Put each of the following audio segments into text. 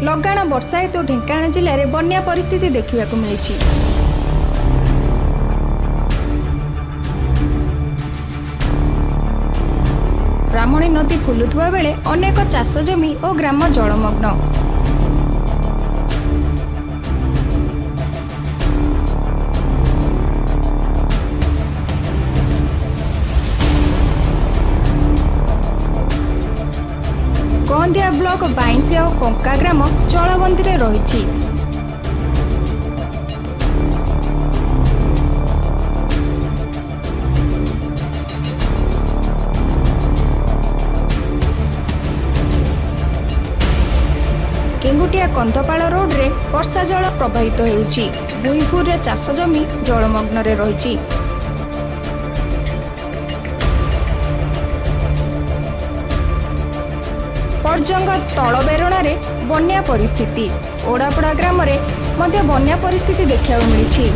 लगाण वर्षा हेतु ढेंकानाळ जिले में बन्या परिस्थिति देखा मिली। ब्राह्मणी नदी फुलुवा बेले अनेक चाष जमी और ग्राम जलमग्न। गंदिया ब्लॉक बाइंसी और कंका ग्राम जलबंदी में रही। केंगुटिया कंदपाल रोड रे वर्षा जल प्रवाहित होउछि। भुईपुर रे चाष जमी जलमग्न रे रही। परजंग तलबेरणा रे बन्या परिस्थिति। ओडापड़ा ग्राम रे मध्य बन्या परिस्थिति देखा मिली।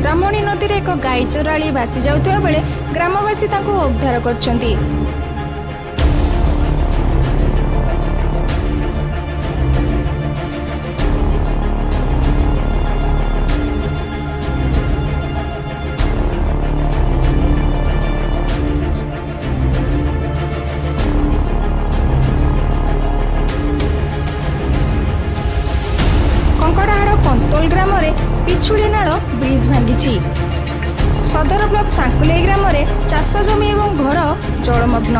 ब्राह्मणी नदी रे एक गाई चोराली भासी जाउथबा बेले ग्रामवासी तांको उद्धार करछन्ती। कंकड़ाहाड़ कंतोल ग्राम में पिछुड़ी नाल ब्रिज भांगी। सदर ब्लॉक सांकुलेई ग्राम में चाष जमी और घर जलमग्न।